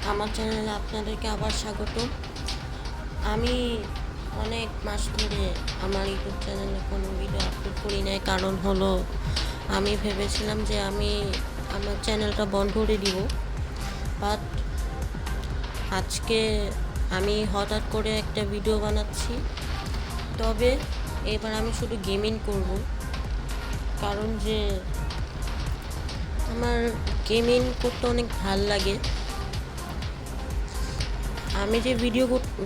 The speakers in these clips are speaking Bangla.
আমার চ্যানেলে আপনাদেরকে আবার স্বাগত। আমি অনেক মাস ধরে আমার ইউটিউব চ্যানেলে কোনো ভিডিও আপলোড করি নাই, কারণ হলো আমি ভেবেছিলাম যে আমি আমার চ্যানেলটা বন্ধ করে দিব। বাট আজকে আমি হঠাৎ করে একটা ভিডিও বানাচ্ছি। তবে এবার আমি শুধু গেমিং করব, কারণ যে আমার গেমিং করতে অনেক ভাল লাগে। আমি যে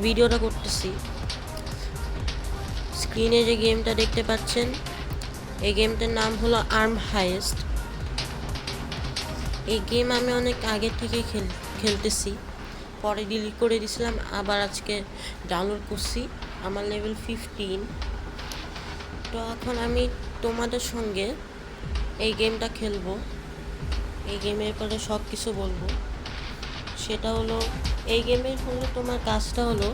ভিডিওটা করতেছি, স্ক্রিনে যে গেমটা দেখতে পাচ্ছেন, এই গেমটার নাম হলো আর্ম হাইয়েস্ট। এই গেম আমি অনেক আগে থেকে খেলতেছি, পরে ডিলিট করে দিয়েছিলাম, আবার আজকে ডাউনলোড করছি। আমার লেভেল 15। তো এখন আমি তোমাদের সঙ্গে এই গেমটা খেলবো, এই গেমের পরে সব কিছু বলবো। সেটা হলো, এই গেমের হলো তোমার কাজটা হলো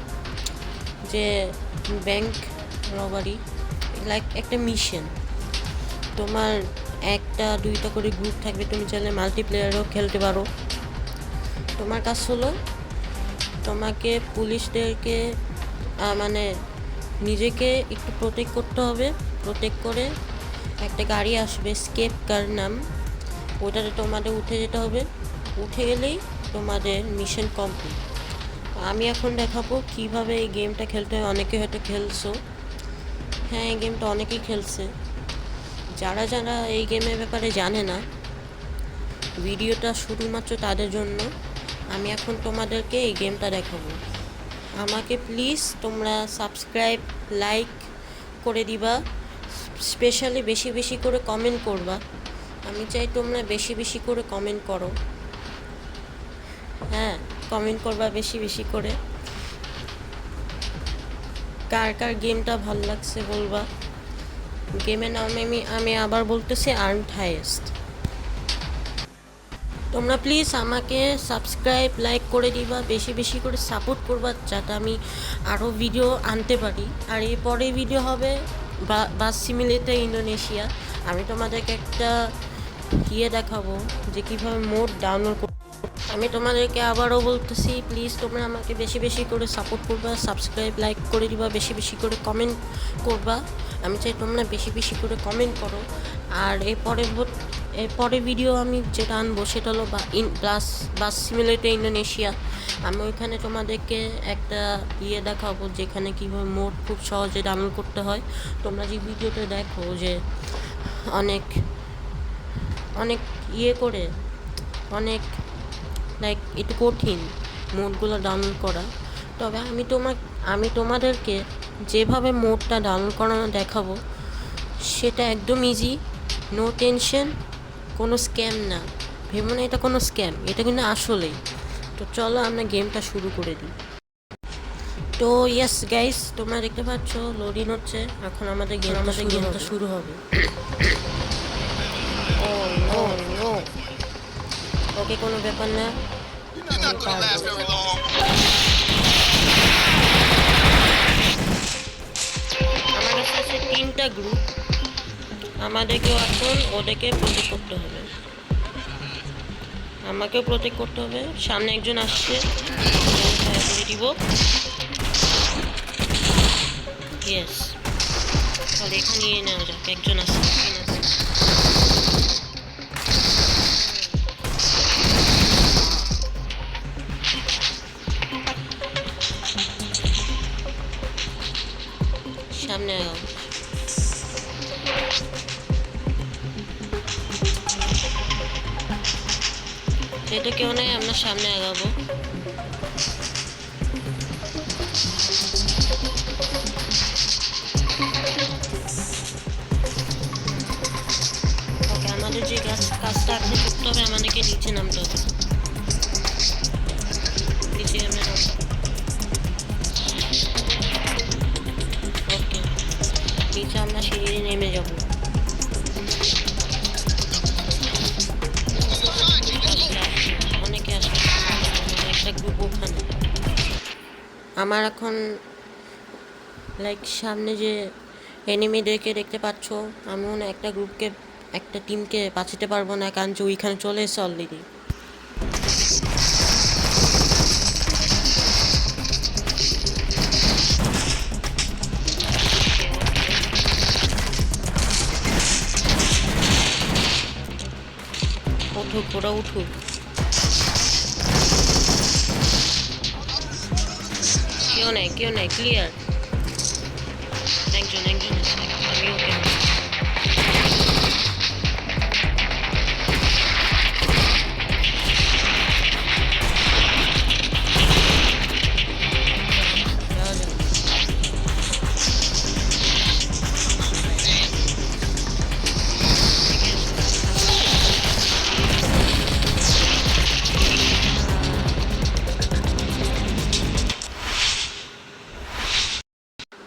যে ব্যাংক রবারি, লাইক একটা মিশন। তোমার একটা দুইটা করে গ্রুপ থাকবে, তুমি চাইলে মাল্টিপ্লেয়ারও খেলতে পারো। তোমার কাজ হলো তোমাকে পুলিশদেরকে মানে নিজেকে একটু প্রোটেক্ট করতে হবে। প্রোটেক্ট করে একটা গাড়ি আসবে, স্কেপ কার নাম, ওটাতে তোমাদের উঠে যেতে হবে। উঠে গেলেই তোমাদের মিশন কমপ্লিট। আমি এখন দেখাবো কিভাবে এই গেমটা খেলতে হয়। অনেকে হয়তো খেলছো, হ্যাঁ এই গেমটা অনেকেই খেলছে। যারা যারা এই গেমের ব্যাপারে জানে না, ভিডিওটা শুধুমাত্র তাদের জন্য। আমি এখন তোমাদেরকে এই গেমটা দেখাবো। আমাকে প্লিজ তোমরা সাবস্ক্রাইব, লাইক করে দিবা, স্পেশালি বেশি বেশি করে কমেন্ট করবা। আমি চাই তোমরা বেশি বেশি করে কমেন্ট করো। হ্যাঁ, কমেন্ট করবা বেশি বেশি করে। কার কার গেমটা ভালো লাগছে বলবা। গেমের নাম আমি আবার বলতেছি, আর্মড হাইয়েস্ট। তোমরা প্লিজ আমাকে সাবস্ক্রাইব, লাইক করে দিবা, বেশি বেশি করে সাপোর্ট করবা, যাতে আমি আরও ভিডিও আনতে পারি। আর এই পরে ভিডিও হবে বাস সিমুলেটর ইন্দোনেশিয়া। আমি তোমাদেরকে একটা দেখাবো যে কীভাবে মোড ডাউনলোড করব। আমি তোমাদেরকে আবারও বলতেছি, প্লিজ তোমরা আমাকে বেশি বেশি করে সাপোর্ট করবা, সাবস্ক্রাইব, লাইক করে দিবা, বেশি বেশি করে কমেন্ট করবা। আমি চাই তোমরা বেশি বেশি করে কমেন্ট করো। আর এরপরে ভিডিও আমি যেটা আনবো সেটা হলো বাস সিমুলেটর ইন্দোনেশিয়া। আমি ওইখানে তোমাদেরকে একটা দেখাবো যেখানে কীভাবে মোড খুব সহজে ডাউনলোড করতে হয়। তোমরা যে ভিডিওটা দেখো যে অনেক অনেক করে অনেক লাইক একটু কঠিন মোডগুলো ডাউনলোড করা। তবে আমি তোমাদেরকে যেভাবে মোডটা ডাউনলোড করানো দেখাবো, সেটা একদম ইজি, নো টেনশন, কোনো স্ক্যাম না। ভেবো না এটা কোনো স্ক্যাম, এটা কিন্তু আসলেই। তো চলো আমরা গেমটা শুরু করে দিই। তো ইয়েস গাইস, তোমরা দেখতে পাচ্ছ লোডিং হচ্ছে। এখন আমাদের গেমটা শুরু হবে। ও নো নো, ওকে কোনো ব্যাপার না, আমি পারবো। আমার কাছে আছে 3টা গ্রুপ। আমাদেরকেও এখন ওদেরকে প্রোটেক্ট করতে হবে, আমাকেও প্রোটেক্ট করতে হবে। সামনে একজন আসছে, ফায়ার করে দিব। ইয়েস, তাহলে এখানে নিয়ে নেওয়া যাক। একজন আসছে, সামনে আগাও। যেহেতু কেউ নাই, আমরা সামনে আগাবো। ওকে, আমাদের যে কাজটা আগে করতে হবে, আমাদেরকে নিচে নামতে হবে। নিচে আমরা ওকে, নিচে আমরা সিঁড়ি নেমে যাবো। অনেকে আসবে, একটা গ্রুপ ওখানে। আমার এখন লাইক সামনে যে এনিমিদেরকে দেখতে পাচ্ছ, আমি মনে একটা টিমকে বাঁচাতে পারবো না, কারণ যে ওইখানে চলে এসে অলরেডি। উঠুক, ওরা উঠুক। কেউ নেই, ক্লিয়ার। একজন আছে, আমি ওকে যাওয়া যাক।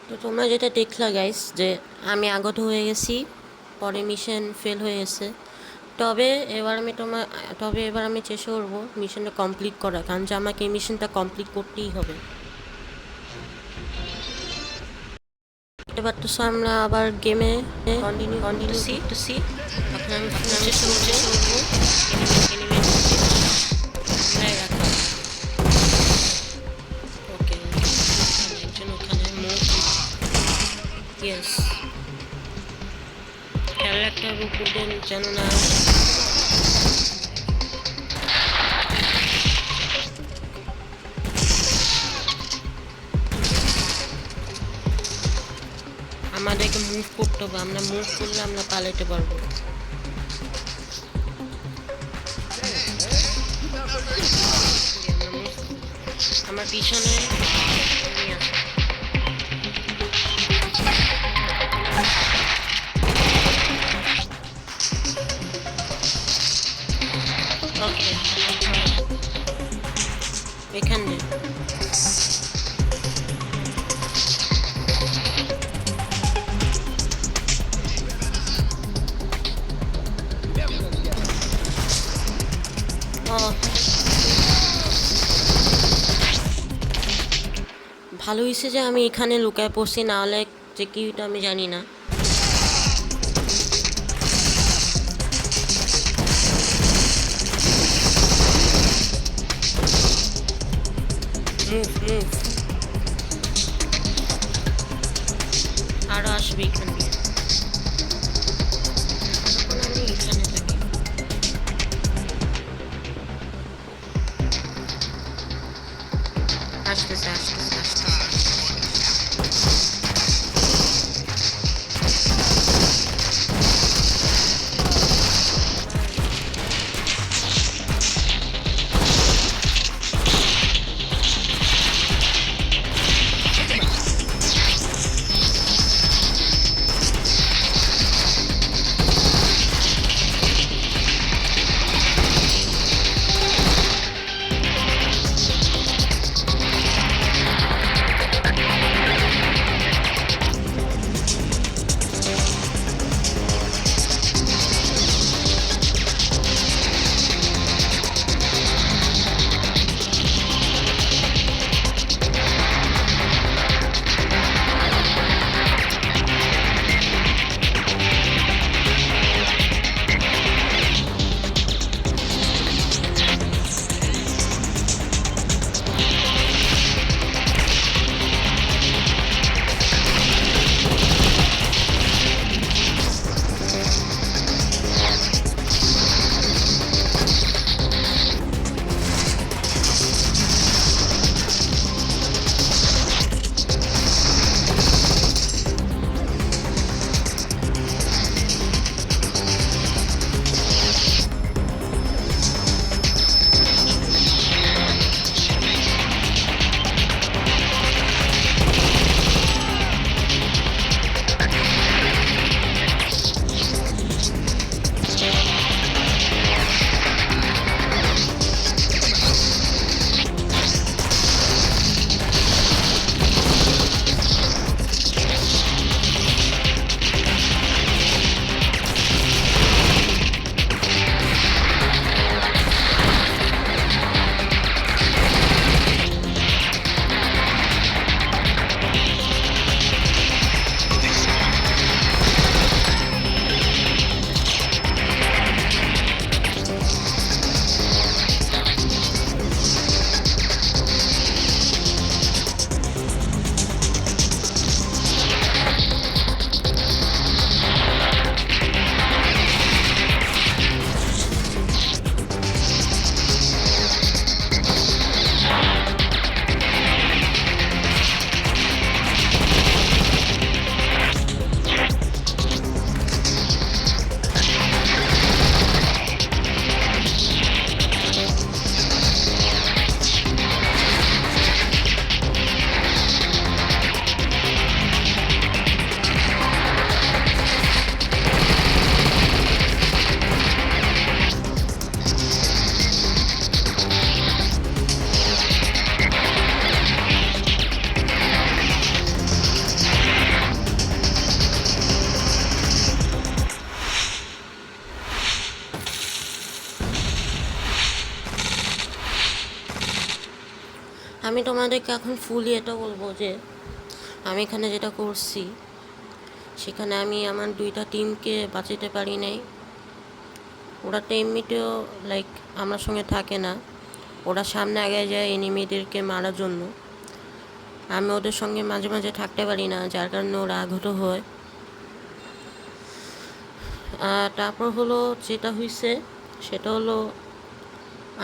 তো তোমরা যেটা দেখলা গাইস, যে আমি আগত হয়ে গেছি, পরে মিশন ফেল হয়ে গেছে। তবে এবার আমি চেষ্টা করবো মিশনটা কমপ্লিট করা, কারণ যে আমাকে এই মিশনটা কমপ্লিট করতেই হবে। এবার তো আমরা আবার গেমে কন্টিনিউ করতেছি। এখন আমি চেষ্টা করবো রাখা। ওকে, একজন ওখানে মুভ। ইয়েস, খেয়াল রাখতে হবে উপর যেন না। আমাদেরকে মুভ করতে হবে, আমরা মুভ করলে আমরা পালাইতে পারবো। আমার পিছনে ওকে, এখানে ভালো হয়েছে যে আমি এখানে লুকায় পড়ছি, না হলে যে কি এটা আমি জানি না। মুভ আরো আসবে এখান দিয়ে। এখন আমি এখানে থাকি। আসতেছে। আমি তোমাদেরকে এখন ফুলি এটা বলবো যে আমি এখানে যেটা করছি সেখানে আমি আমার 2টা টিমকে বাঁচাতে পারি নাই। ওরা তো এমনিতেও লাইক আমার সঙ্গে থাকে না, ওরা সামনে আগে যায় এনিমিদেরকে মারার জন্য। আমি ওদের সঙ্গে মাঝে মাঝে থাকতে পারি না, যার কারণে ওরা আঘাত হয়। তারপর হলো যেটা হয়েছে সেটা হলো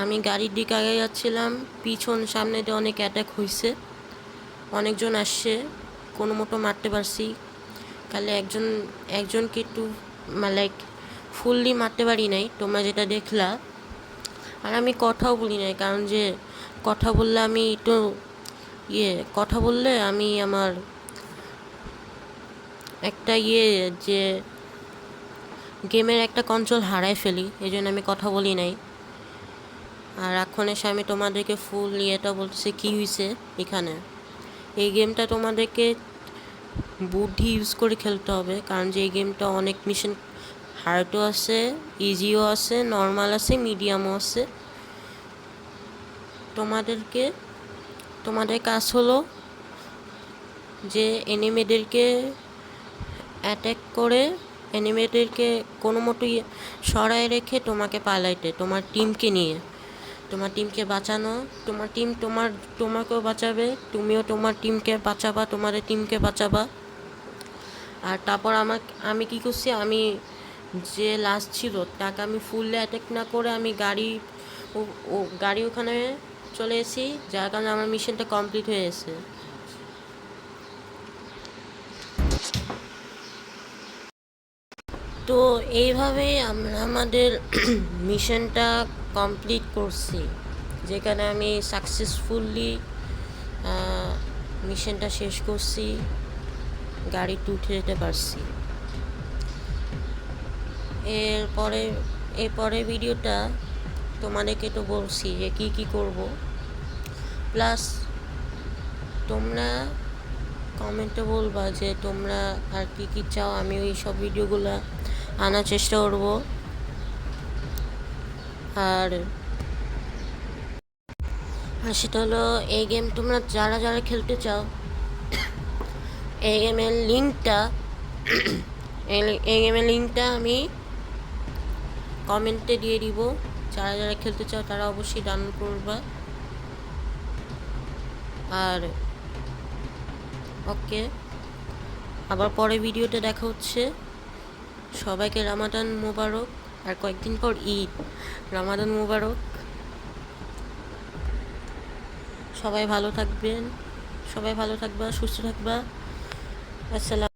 আমি গাড়ির দিকে আগে যাচ্ছিলাম, পিছন সামনে দিয়ে অনেক অ্যাটাক হয়েছে, অনেকজন আসছে, কোনো মতো মারতে পারছি। তাহলে একজনকে একটু লাইক ফুললি মারতে পারি নাই, তোমরা যেটা দেখলা। আর আমি কথাও বলি নাই, কারণ যে কথা বললে আমি একটু কথা বললে আমি আমার একটা যে গেমের একটা কন্ট্রোল হারাই ফেলি, এই জন্য আমি কথা বলি নাই। আর এখন এসে আমি তোমাদেরকে ফুল এটা বলতেছি কী হয়েছে এখানে। এই গেমটা তোমাদেরকে বুদ্ধি ইউজ করে খেলতে হবে, কারণ যে এই গেমটা অনেক মিশন হার্ডও আছে, ইজিও আছে, নর্মাল আছে, মিডিয়ামও আছে। তোমাদের কাজ হলো যে এনিমিদেরকে অ্যাটাক করে এনিমিদেরকে কোনো মতোই সরায় রেখে তোমাকে পালাইতে, তোমার টিমকে নিয়ে তোমার টিমকে বাঁচানো। তোমার টিম তোমাকেও বাঁচাবে, তুমিও তোমার টিমকে বাঁচাবা, তোমাদের টিমকে বাঁচাবা। আর তারপর আমি কী করছি, আমি যে লাস্ট ছিল তাকে আমি ফুললি অ্যাটাক না করে আমি গাড়ি ওখানে চলে এসেছি, যার কারণে আমার মিশনটা কমপ্লিট হয়ে গেছে। তো এইভাবেই আমরা আমাদের মিশনটা কমপ্লিট করছি, যেখানে আমি সাকসেসফুলি মিশনটা শেষ করছি, গাড়িতে উঠে যেতে পারছি। এরপরে ভিডিওটা তোমাদেরকে তো বলছি যে কী করব, প্লাস তোমরা কমেন্টে বলবা যে তোমরা আর কী চাও, আমি ওই সব ভিডিওগুলো আনার চেষ্টা করব। আর সেটা হলো এই গেম তোমরা যারা যারা খেলতে চাও, এই গেমের লিঙ্কটা আমি কমেন্টে দিয়ে দিব। যারা যারা খেলতে চাও তারা অবশ্যই ডাউনলোড করবা। আর ওকে, আবার পরে ভিডিওতে দেখা হচ্ছে। সবাইকে রমাদান মোবারক, আর কয়েকদিন পর ঈদ, রমাদান মোবারক। সবাই ভালো থাকবা, সুস্থ থাকবা। আসসালাম।